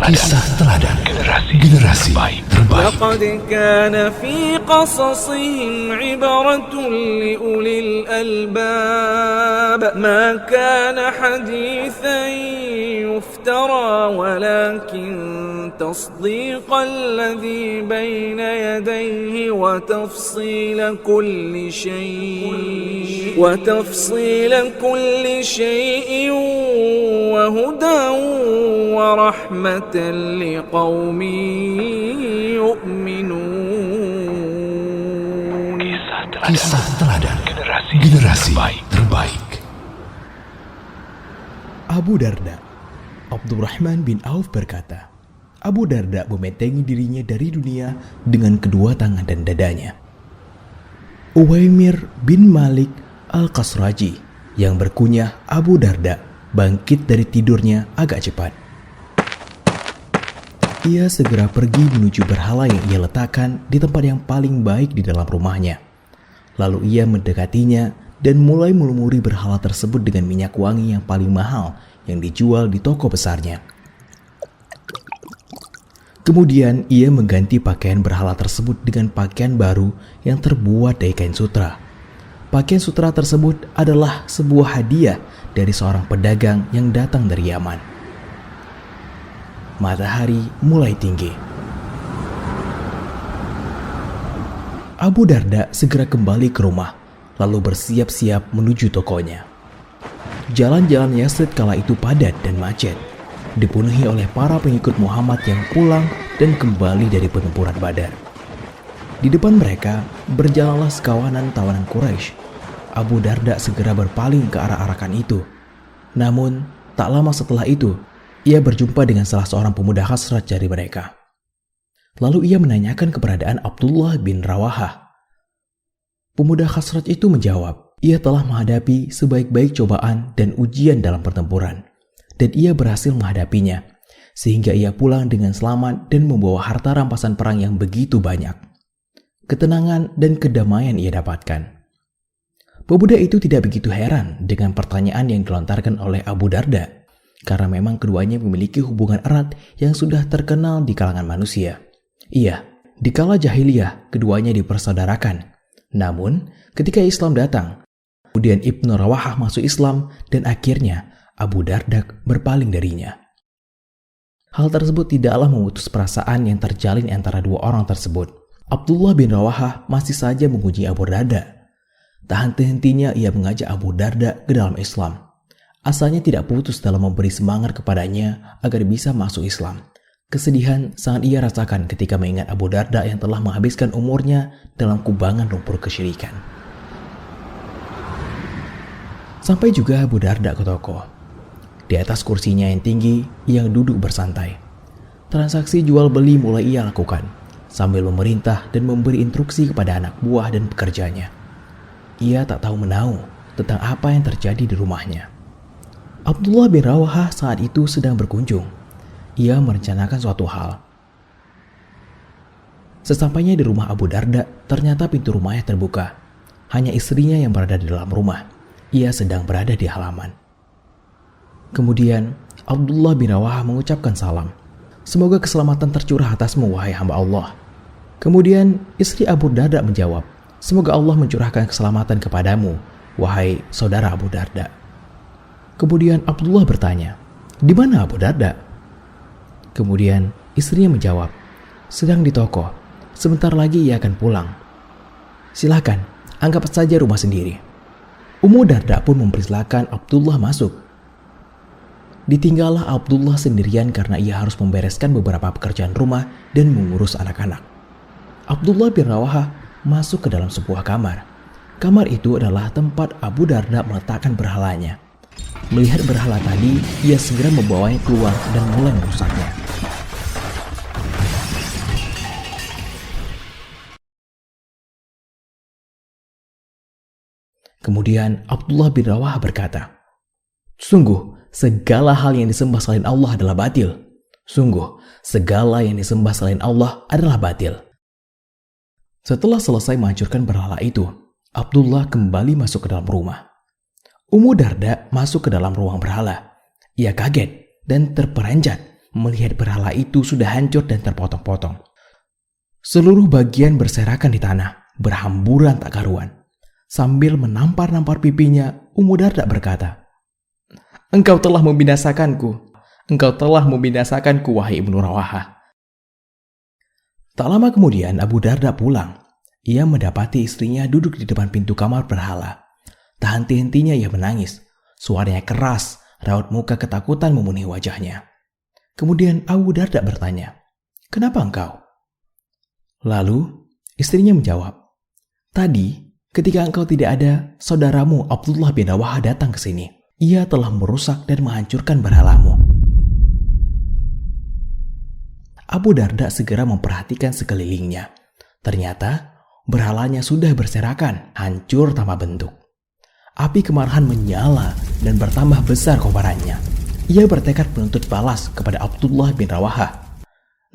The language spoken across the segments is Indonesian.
Kisah teladan generasi terbaik. لقد كان في قصصهم عبرة لأولي الألباب ما كان حديثا يفترى ولكن تصديق الذي بين يديه وتفصيل كل شيء وهدى ورحمة لقوم يؤمنون. Kisah teladan generasi terbaik. Abu Darda. Abdurrahman bin Auf berkata, Abu Darda membentengi dirinya dari dunia dengan kedua tangan dan dadanya. Uwaimir bin Malik Al-Khazraji yang berkunyah Abu Darda bangkit dari tidurnya agak cepat. Ia segera pergi menuju berhala yang ia letakkan di tempat yang paling baik di dalam rumahnya. Lalu ia mendekatinya dan mulai melumuri berhala tersebut dengan minyak wangi yang paling mahal yang dijual di toko besarnya. Kemudian ia mengganti pakaian berhala tersebut dengan pakaian baru yang terbuat dari kain sutra. Pakaian sutra tersebut adalah sebuah hadiah dari seorang pedagang yang datang dari Yaman. Matahari mulai tinggi. Abu Darda segera kembali ke rumah, lalu bersiap-siap menuju tokonya. Jalan-jalan Yasrib kala itu padat dan macet, dipenuhi oleh para pengikut Muhammad yang pulang dan kembali dari pertempuran Badar. Di depan mereka berjalanlah sekawanan tawanan Quraisy. Abu Darda segera berpaling ke arah arakan itu. Namun, tak lama setelah itu, ia berjumpa dengan salah seorang pemuda Khazraj dari mereka. Lalu ia menanyakan keberadaan Abdullah bin Rawahah. Pemuda Khazraj itu menjawab, ia telah menghadapi sebaik-baik cobaan dan ujian dalam pertempuran, dan ia berhasil menghadapinya, sehingga ia pulang dengan selamat dan membawa harta rampasan perang yang begitu banyak. Ketenangan dan kedamaian ia dapatkan. Pemuda itu tidak begitu heran dengan pertanyaan yang dilontarkan oleh Abu Darda, karena memang keduanya memiliki hubungan erat yang sudah terkenal di kalangan manusia. Iya, di kala jahiliyah keduanya dipersaudarakan. Namun, ketika Islam datang, kemudian Ibnu Rawahah masuk Islam dan akhirnya Abu Darda berpaling darinya. Hal tersebut tidaklah memutus perasaan yang terjalin antara dua orang tersebut. Abdullah bin Rawahah masih saja menguji Abu Darda. Tak henti-hentinya ia mengajak Abu Darda ke dalam Islam. Asalnya tidak putus dalam memberi semangat kepadanya agar bisa masuk Islam. Kesedihan sangat ia rasakan ketika mengingat Abu Darda yang telah menghabiskan umurnya dalam kubangan lumpur kesyirikan. Sampai juga Abu Darda ke toko. Di atas kursinya yang tinggi, ia duduk bersantai. Transaksi jual beli mulai ia lakukan, sambil memerintah dan memberi instruksi kepada anak buah dan pekerjanya. Ia tak tahu menahu tentang apa yang terjadi di rumahnya. Abdullah bin Rawahah saat itu sedang berkunjung. Ia merencanakan suatu hal. Sesampainya di rumah Abu Darda, ternyata pintu rumahnya terbuka. Hanya istrinya yang berada di dalam rumah. Ia sedang berada di halaman. Kemudian, Abdullah bin Rawahah mengucapkan salam. Semoga keselamatan tercurah atasmu, wahai hamba Allah. Kemudian, istri Abu Darda menjawab, semoga Allah mencurahkan keselamatan kepadamu, wahai saudara Abu Darda. Kemudian Abdullah bertanya, di mana Abu Darda? Kemudian istrinya menjawab, sedang di toko. Sebentar lagi ia akan pulang. Silakan, anggap saja rumah sendiri. Ummu Darda pun mempersilakan Abdullah masuk. Ditinggallah Abdullah sendirian karena ia harus membereskan beberapa pekerjaan rumah dan mengurus anak-anak. Abdullah bin Rawahah masuk ke dalam sebuah kamar. Kamar itu adalah tempat Abu Darda meletakkan berhalanya. Melihat berhala tadi, ia segera membawanya keluar dan mulai merusaknya. Kemudian Abdullah bin Rawahah berkata, sungguh, segala hal yang disembah selain Allah adalah batil. Sungguh, segala yang disembah selain Allah adalah batil. Setelah selesai menghancurkan berhala itu, Abdullah kembali masuk ke dalam rumah. Ummu Darda masuk ke dalam ruang berhala. Ia kaget dan terperanjat melihat berhala itu sudah hancur dan terpotong-potong. Seluruh bagian berserakan di tanah, berhamburan tak karuan. Sambil menampar-nampar pipinya, Ummu Darda berkata, "Engkau telah membinasakanku. Engkau telah membinasakanku, wahai Ibnu Rawahah." Tak lama kemudian Abu Darda pulang. Ia mendapati istrinya duduk di depan pintu kamar berhala. Tak henti-hentinya ia menangis. Suaranya keras, raut muka ketakutan memenuhi wajahnya. Kemudian Abu Darda bertanya, "Kenapa engkau?" Lalu istrinya menjawab, "Tadi ketika engkau tidak ada, saudaramu Abdullah bin Rawahah datang ke sini. Ia telah merusak dan menghancurkan berhalamu." Abu Darda segera memperhatikan sekelilingnya. Ternyata berhalanya sudah berserakan, hancur tanpa bentuk. Api kemarahan menyala dan bertambah besar kobarannya. Ia bertekad menuntut balas kepada Abdullah bin Rawahah.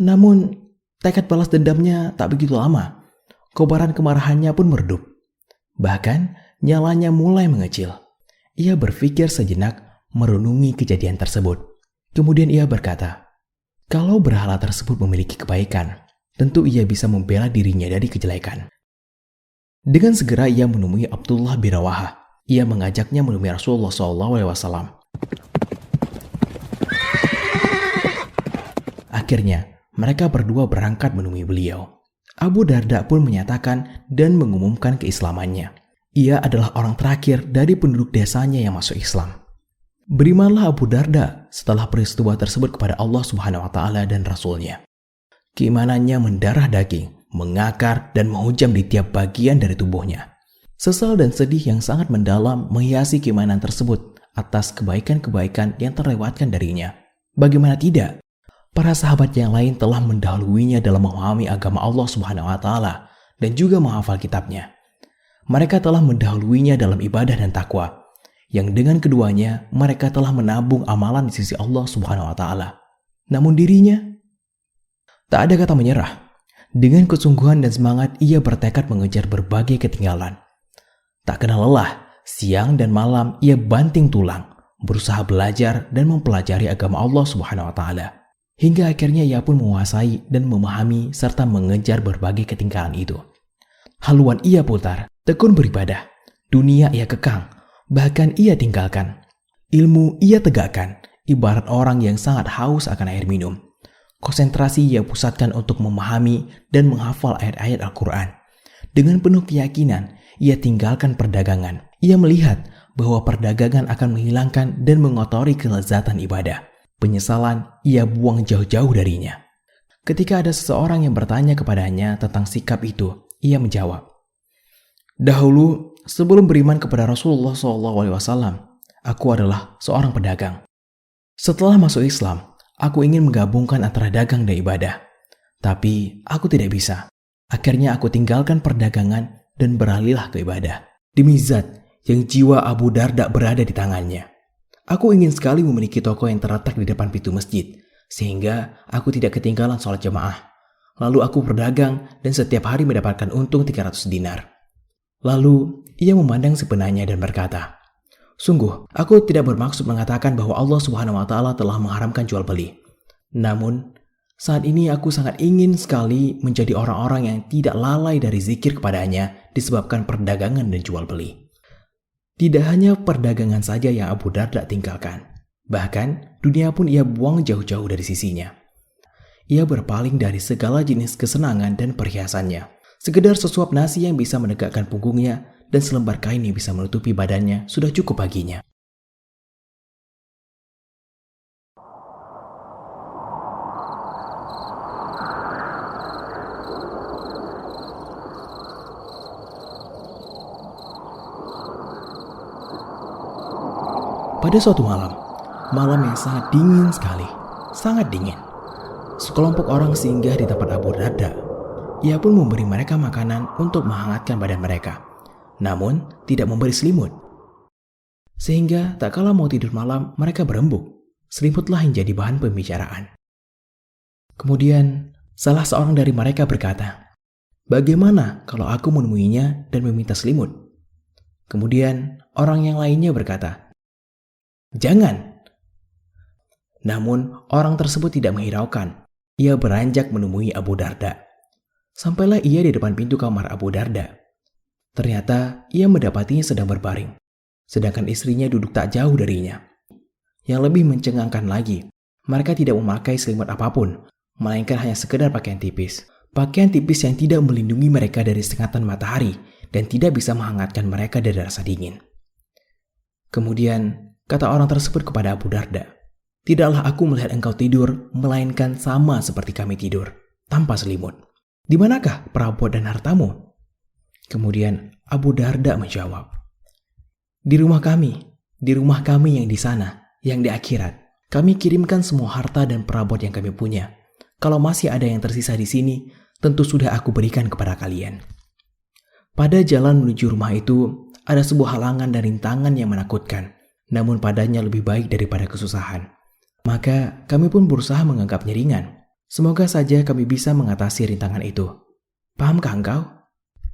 Namun, tekad balas dendamnya tak begitu lama. Kobaran kemarahannya pun meredup. Bahkan, nyalanya mulai mengecil. Ia berpikir sejenak merenungi kejadian tersebut. Kemudian ia berkata, kalau berhala tersebut memiliki kebaikan, tentu ia bisa membela dirinya dari kejelekan. Dengan segera ia menemui Abdullah bin Rawahah. Ia mengajaknya menemui Rasulullah SAW. Akhirnya, mereka berdua berangkat menemui beliau. Abu Darda pun menyatakan dan mengumumkan keislamannya. Ia adalah orang terakhir dari penduduk desanya yang masuk Islam. Berimanlah Abu Darda setelah peristiwa tersebut kepada Allah Subhanahu wa Ta'ala dan Rasul-Nya. Keimanannya mendarah daging, mengakar dan menghujam di tiap bagian dari tubuhnya. Sesal dan sedih yang sangat mendalam menghiasi keimanan tersebut atas kebaikan-kebaikan yang terlewatkan darinya. Bagaimana tidak? Para sahabat yang lain telah mendahuluinya dalam memahami agama Allah Subhanahu wa Ta'ala dan juga menghafal kitabnya. Mereka telah mendahuluinya dalam ibadah dan takwa, yang dengan keduanya mereka telah menabung amalan di sisi Allah Subhanahu wa Ta'ala. Namun dirinya tak ada kata menyerah. Dengan kesungguhan dan semangat ia bertekad mengejar berbagai ketinggalan. Tak kenal lelah, siang dan malam ia banting tulang, berusaha belajar dan mempelajari agama Allah Subhanahu wa Ta'ala. Hingga akhirnya ia pun menguasai dan memahami serta mengejar berbagai ketinggalan itu. Haluan ia putar, tekun beribadah, dunia ia kekang, bahkan ia tinggalkan. Ilmu ia tegakkan, ibarat orang yang sangat haus akan air minum. Konsentrasi ia pusatkan untuk memahami dan menghafal ayat-ayat Al-Quran. Dengan penuh keyakinan, ia tinggalkan perdagangan. Ia melihat bahwa perdagangan akan menghilangkan dan mengotori kelezatan ibadah. Penyesalan ia buang jauh-jauh darinya. Ketika ada seseorang yang bertanya kepadanya tentang sikap itu, ia menjawab, "Dahulu, sebelum beriman kepada Rasulullah SAW, aku adalah seorang pedagang. Setelah masuk Islam, aku ingin menggabungkan antara dagang dan ibadah. Tapi aku tidak bisa. Akhirnya aku tinggalkan perdagangan dan beralihlah ke ibadah. Demi Zat yang jiwa Abu Darda berada di tangannya. Aku ingin sekali memiliki toko yang terletak di depan pintu masjid, sehingga aku tidak ketinggalan sholat jamaah. Lalu aku berdagang dan setiap hari mendapatkan untung 300 dinar. Lalu ia memandang si penanya dan berkata, sungguh, aku tidak bermaksud mengatakan bahwa Allah Subhanahu wa Ta'ala telah mengharamkan jual beli. Namun, saat ini aku sangat ingin sekali menjadi orang-orang yang tidak lalai dari zikir kepadanya disebabkan perdagangan dan jual beli. Tidak hanya perdagangan saja yang Abu Darda tinggalkan. Bahkan, dunia pun ia buang jauh-jauh dari sisinya. Ia berpaling dari segala jenis kesenangan dan perhiasannya. Sekedar sesuap nasi yang bisa menegakkan punggungnya dan selembar kain yang bisa menutupi badannya sudah cukup baginya. Pada suatu malam yang sangat dingin sekali, sangat dingin. Sekelompok orang singgah di tempat Abu Darda. Ia pun memberi mereka makanan untuk menghangatkan badan mereka, namun tidak memberi selimut. Sehingga tak kala mau tidur malam, mereka berembuk. Selimutlah yang jadi bahan pembicaraan. Kemudian, salah seorang dari mereka berkata, bagaimana kalau aku menemuinya dan meminta selimut? Kemudian, orang yang lainnya berkata, jangan. Namun, orang tersebut tidak menghiraukan. Ia beranjak menemui Abu Darda. Sampailah ia di depan pintu kamar Abu Darda. Ternyata ia mendapatinya sedang berbaring, sedangkan istrinya duduk tak jauh darinya. Yang lebih mencengangkan lagi, mereka tidak memakai selimut apapun, melainkan hanya sekedar pakaian tipis. Pakaian tipis yang tidak melindungi mereka dari sengatan matahari dan tidak bisa menghangatkan mereka dari rasa dingin. Kemudian, kata orang tersebut kepada Abu Darda, "Tidaklah aku melihat engkau tidur, melainkan sama seperti kami tidur, tanpa selimut. Di manakah perabot dan hartamu?" Kemudian Abu Darda menjawab, di rumah kami yang di sana, yang di akhirat. Kami kirimkan semua harta dan perabot yang kami punya. Kalau masih ada yang tersisa di sini, tentu sudah aku berikan kepada kalian." Pada jalan menuju rumah itu, ada sebuah halangan dan rintangan yang menakutkan, namun padanya lebih baik daripada kesusahan. Maka kami pun berusaha menganggapnya ringan. Semoga saja kami bisa mengatasi rintangan itu. Pahamkah engkau?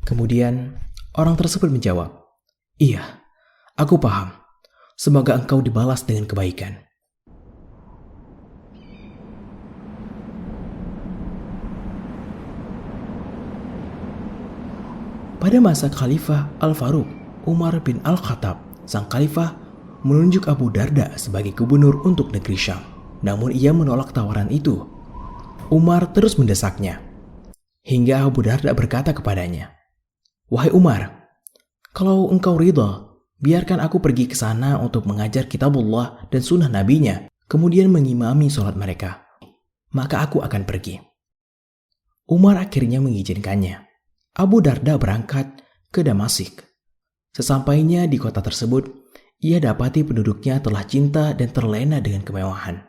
Kemudian orang tersebut menjawab, "Iya, aku paham. Semoga engkau dibalas dengan kebaikan." Pada masa Khalifah Al-Faruq, Umar bin Al-Khattab, sang khalifah, menunjuk Abu Darda sebagai gubernur untuk negeri Syam. Namun ia menolak tawaran itu. Umar terus mendesaknya, hingga Abu Darda berkata kepadanya, "Wahai Umar, kalau engkau ridha, biarkan aku pergi ke sana untuk mengajar kitabullah dan sunnah nabinya, kemudian mengimami sholat mereka. Maka aku akan pergi." Umar akhirnya mengizinkannya. Abu Darda berangkat ke Damasik. Sesampainya di kota tersebut, ia dapati penduduknya telah cinta dan terlena dengan kemewahan.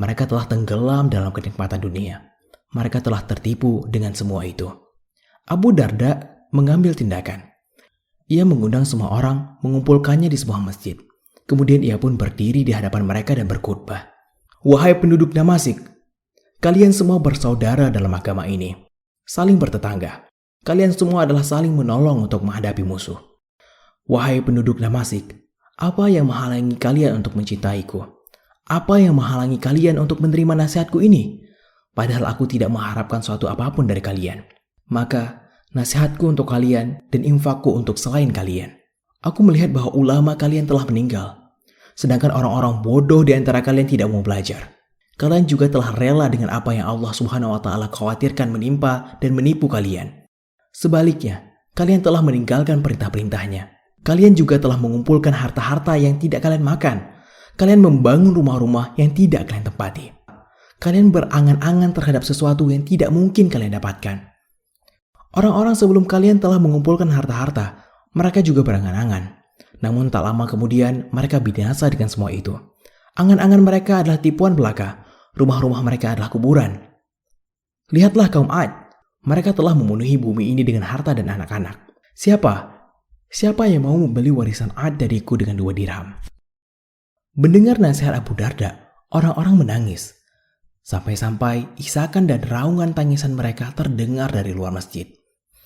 Mereka telah tenggelam dalam kenikmatan dunia. Mereka telah tertipu dengan semua itu. Abu Darda mengambil tindakan. Ia mengundang semua orang, mengumpulkannya di sebuah masjid. Kemudian ia pun berdiri di hadapan mereka dan berkhutbah. "Wahai penduduk Damasik, kalian semua bersaudara dalam agama ini. Saling bertetangga. Kalian semua adalah saling menolong untuk menghadapi musuh. Wahai penduduk Damasik, apa yang menghalangi kalian untuk mencintaiku? Apa yang menghalangi kalian untuk menerima nasihatku ini? Padahal aku tidak mengharapkan suatu apapun dari kalian. Maka nasihatku untuk kalian dan infakku untuk selain kalian. Aku melihat bahwa ulama kalian telah meninggal, sedangkan orang-orang bodoh di antara kalian tidak mau belajar. Kalian juga telah rela dengan apa yang Allah Subhanahu wa Ta'ala khawatirkan menimpa dan menipu kalian. Sebaliknya, kalian telah meninggalkan perintah-perintahnya. Kalian juga telah mengumpulkan harta-harta yang tidak kalian makan. Kalian membangun rumah-rumah yang tidak kalian tempati. Kalian berangan-angan terhadap sesuatu yang tidak mungkin kalian dapatkan. Orang-orang sebelum kalian telah mengumpulkan harta-harta. Mereka juga berangan-angan. Namun tak lama kemudian mereka binasa dengan semua itu. Angan-angan mereka adalah tipuan belaka. Rumah-rumah mereka adalah kuburan. Lihatlah kaum Ad. Mereka telah memenuhi bumi ini dengan harta dan anak-anak. Siapa yang mau membeli warisan Ad dariku dengan 2 dirham? Mendengar nasihat Abu Darda, orang-orang menangis. Sampai-sampai isakan dan raungan tangisan mereka terdengar dari luar masjid.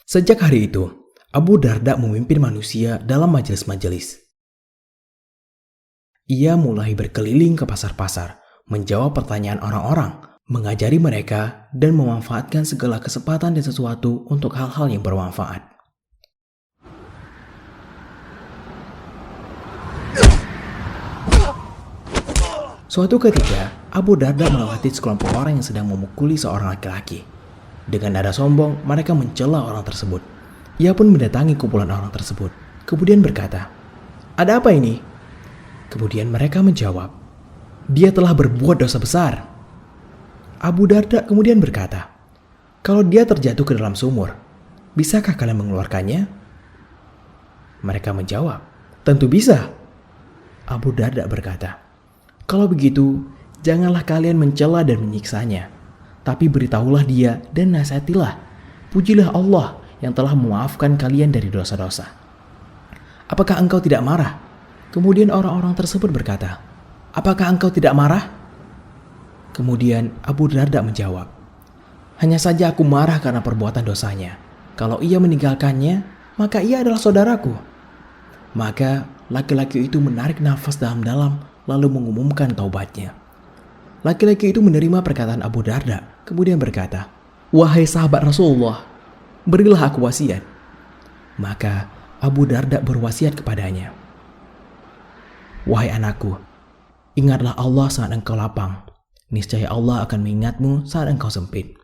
Sejak hari itu, Abu Darda memimpin manusia dalam majelis-majelis. Ia mulai berkeliling ke pasar-pasar, menjawab pertanyaan orang-orang, mengajari mereka, dan memanfaatkan segala kesempatan dan sesuatu untuk hal-hal yang bermanfaat. Suatu ketika, Abu Darda melewati sekelompok orang yang sedang memukuli seorang laki-laki. Dengan nada sombong, mereka mencela orang tersebut. Ia pun mendatangi kumpulan orang tersebut, kemudian berkata, "Ada apa ini?" Kemudian mereka menjawab, "Dia telah berbuat dosa besar." Abu Darda kemudian berkata, "Kalau dia terjatuh ke dalam sumur, bisakah kalian mengeluarkannya?" Mereka menjawab, "Tentu bisa." Abu Darda berkata, "Kalau begitu, janganlah kalian mencela dan menyiksanya, tapi beritahulah dia dan nasihatilah. Pujilah Allah yang telah memaafkan kalian dari dosa-dosa. Apakah engkau tidak marah?" Kemudian orang-orang tersebut berkata, "Apakah engkau tidak marah?" Kemudian Abu Darda menjawab, "Hanya saja aku marah karena perbuatan dosanya. Kalau ia meninggalkannya, maka ia adalah saudaraku." Maka laki-laki itu menarik nafas dalam-dalam lalu mengumumkan taubatnya. Laki-laki itu menerima perkataan Abu Darda, kemudian berkata, "Wahai sahabat Rasulullah, berilah aku wasiat." Maka Abu Darda berwasiat kepadanya, "Wahai anakku, ingatlah Allah saat engkau lapang. Niscaya Allah akan mengingatmu saat engkau sempit.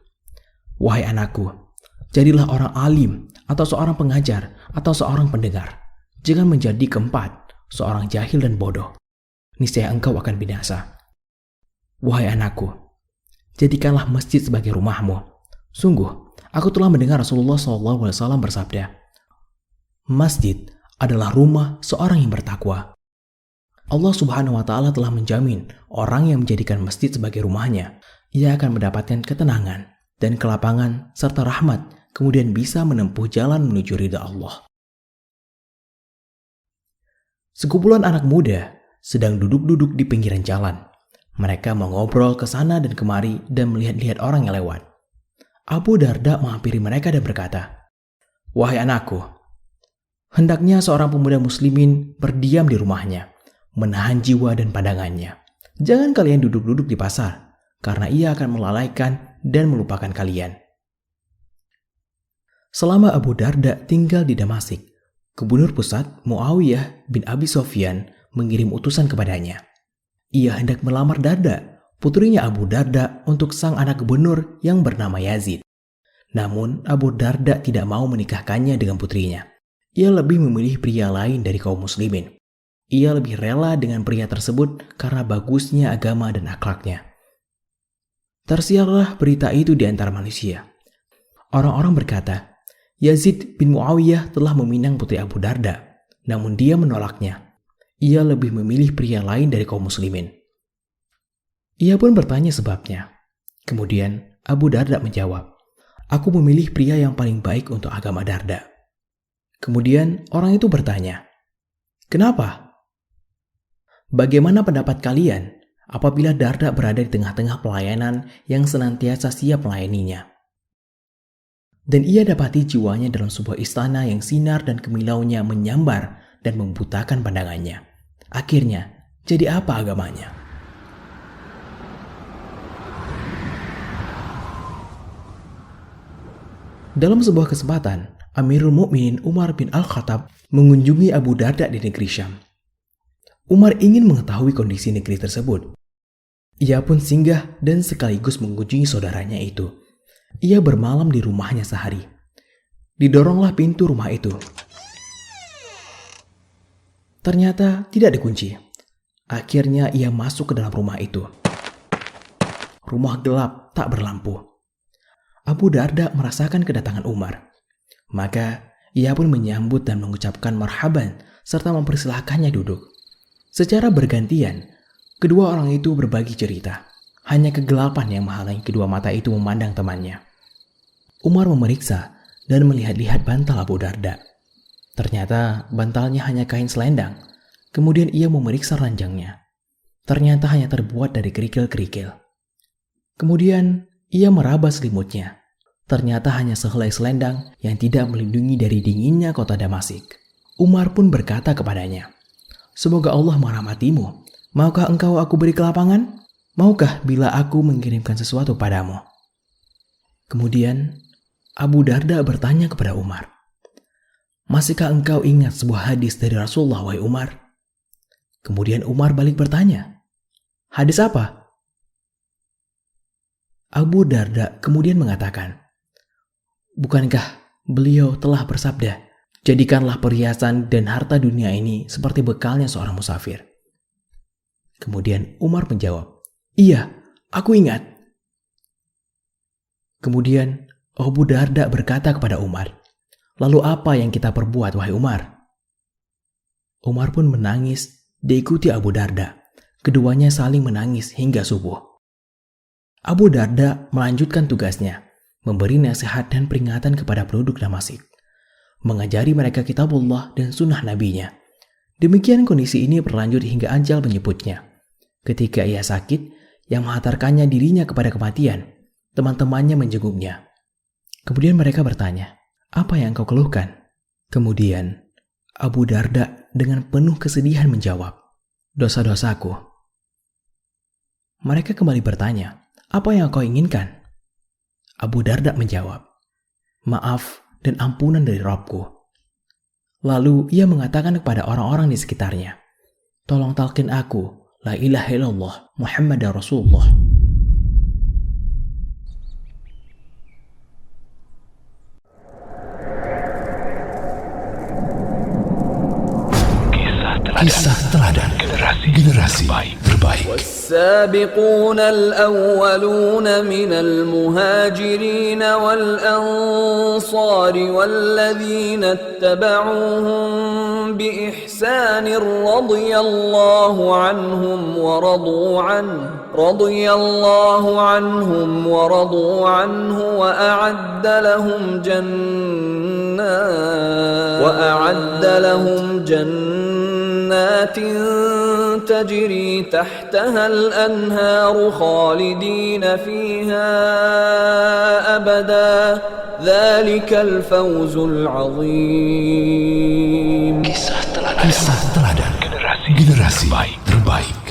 Wahai anakku, jadilah orang alim atau seorang pengajar atau seorang pendengar. Jangan menjadi keempat, seorang jahil dan bodoh. Niscaya engkau akan binasa. Wahai anakku, jadikanlah masjid sebagai rumahmu. Sungguh, aku telah mendengar Rasulullah SAW bersabda, masjid adalah rumah seorang yang bertakwa. Allah Subhanahu wa Ta'ala telah menjamin orang yang menjadikan masjid sebagai rumahnya, ia akan mendapatkan ketenangan dan kelapangan serta rahmat, kemudian bisa menempuh jalan menuju ridha Allah." Sekumpulan anak muda sedang duduk-duduk di pinggiran jalan. Mereka mengobrol ke sana dan kemari dan melihat-lihat orang yang lewat. Abu Darda menghampiri mereka dan berkata, "Wahai anakku, hendaknya seorang pemuda muslimin berdiam di rumahnya, menahan jiwa dan pandangannya. Jangan kalian duduk-duduk di pasar, karena ia akan melalaikan dan melupakan kalian." Selama Abu Darda tinggal di Damasik, Gubernur Pusat Muawiyah bin Abi Sufyan mengirim utusan kepadanya. Ia hendak melamar Darda, putrinya Abu Darda, untuk sang anak gubernur yang bernama Yazid. Namun Abu Darda tidak mau menikahkannya dengan putrinya. Ia lebih memilih pria lain dari kaum muslimin. Ia lebih rela dengan pria tersebut karena bagusnya agama dan akhlaknya. Tersiarlah berita itu di antara manusia. Orang-orang berkata, Yazid bin Muawiyah telah meminang putri Abu Darda, namun dia menolaknya. Ia lebih memilih pria lain dari kaum muslimin. Ia pun bertanya sebabnya. Kemudian Abu Darda menjawab, "Aku memilih pria yang paling baik untuk agama Darda." Kemudian orang itu bertanya, "Kenapa? Bagaimana pendapat kalian apabila Darda berada di tengah-tengah pelayanan yang senantiasa siap melayaninya? Dan ia dapati jiwanya dalam sebuah istana yang sinar dan kimilaunya menyambar dan membutakan pandangannya. Akhirnya, jadi apa agamanya?" Dalam sebuah kesempatan, Amirul Mukminin Umar bin Al-Khattab mengunjungi Abu Darda di negeri Syam. Umar ingin mengetahui kondisi negeri tersebut. Ia pun singgah dan sekaligus mengunjungi saudaranya itu. Ia bermalam di rumahnya sehari. Didoronglah pintu rumah itu. Ternyata tidak dikunci. Akhirnya ia masuk ke dalam rumah itu. Rumah gelap tak berlampu. Abu Darda merasakan kedatangan Umar. Maka ia pun menyambut dan mengucapkan marhaban serta mempersilahkannya duduk. Secara bergantian, kedua orang itu berbagi cerita. Hanya kegelapan yang menghalangi kedua mata itu memandang temannya. Umar memeriksa dan melihat-lihat bantal Abu Darda. Ternyata bantalnya hanya kain selendang. Kemudian ia memeriksa ranjangnya. Ternyata hanya terbuat dari kerikil-kerikil. Kemudian ia meraba selimutnya. Ternyata hanya sehelai selendang yang tidak melindungi dari dinginnya kota Damasik. Umar pun berkata kepadanya, "Semoga Allah merahmatimu. Maukah engkau aku beri kelapangan? Maukah bila aku mengirimkan sesuatu padamu?" Kemudian Abu Darda bertanya kepada Umar, "Masihkah engkau ingat sebuah hadis dari Rasulullah, wahai Umar?" Kemudian Umar balik bertanya, "Hadis apa?" Abu Darda kemudian mengatakan, "Bukankah beliau telah bersabda, jadikanlah perhiasan dan harta dunia ini seperti bekalnya seorang musafir?" Kemudian Umar menjawab, "Iya, aku ingat." Kemudian Abu Darda berkata kepada Umar, "Lalu apa yang kita perbuat, wahai Umar?" Umar pun menangis, diikuti Abu Darda. Keduanya saling menangis hingga subuh. Abu Darda melanjutkan tugasnya, memberi nasihat dan peringatan kepada penduduk Damasik, mengajari mereka kitabullah dan sunnah nabinya. Demikian kondisi ini berlanjut hingga ajal menyebutnya. Ketika ia sakit, yang menghantarkannya dirinya kepada kematian, teman-temannya menjenguknya. Kemudian mereka bertanya, "Apa yang kau keluhkan?" Kemudian Abu Darda dengan penuh kesedihan menjawab, "Dosa-dosaku." Mereka kembali bertanya, "Apa yang kau inginkan?" Abu Darda menjawab, "Maaf dan ampunan dari Rabbku." Lalu ia mengatakan kepada orang-orang di sekitarnya, "Tolong talqin aku, la ilaha illallah, Muhammadar Rasulullah." Kisah teladan generasi terbaik. والسابقون الأولون من المهاجرين والأنصار والذين اتبعوهم بإحسان رضي الله عنهم ورضوا عنه وأعد لهم جنات تجري تحتها الأنهار خالدين فيها أبدا ذلك الفوز العظيم. Kisah teladan generasi terbaik.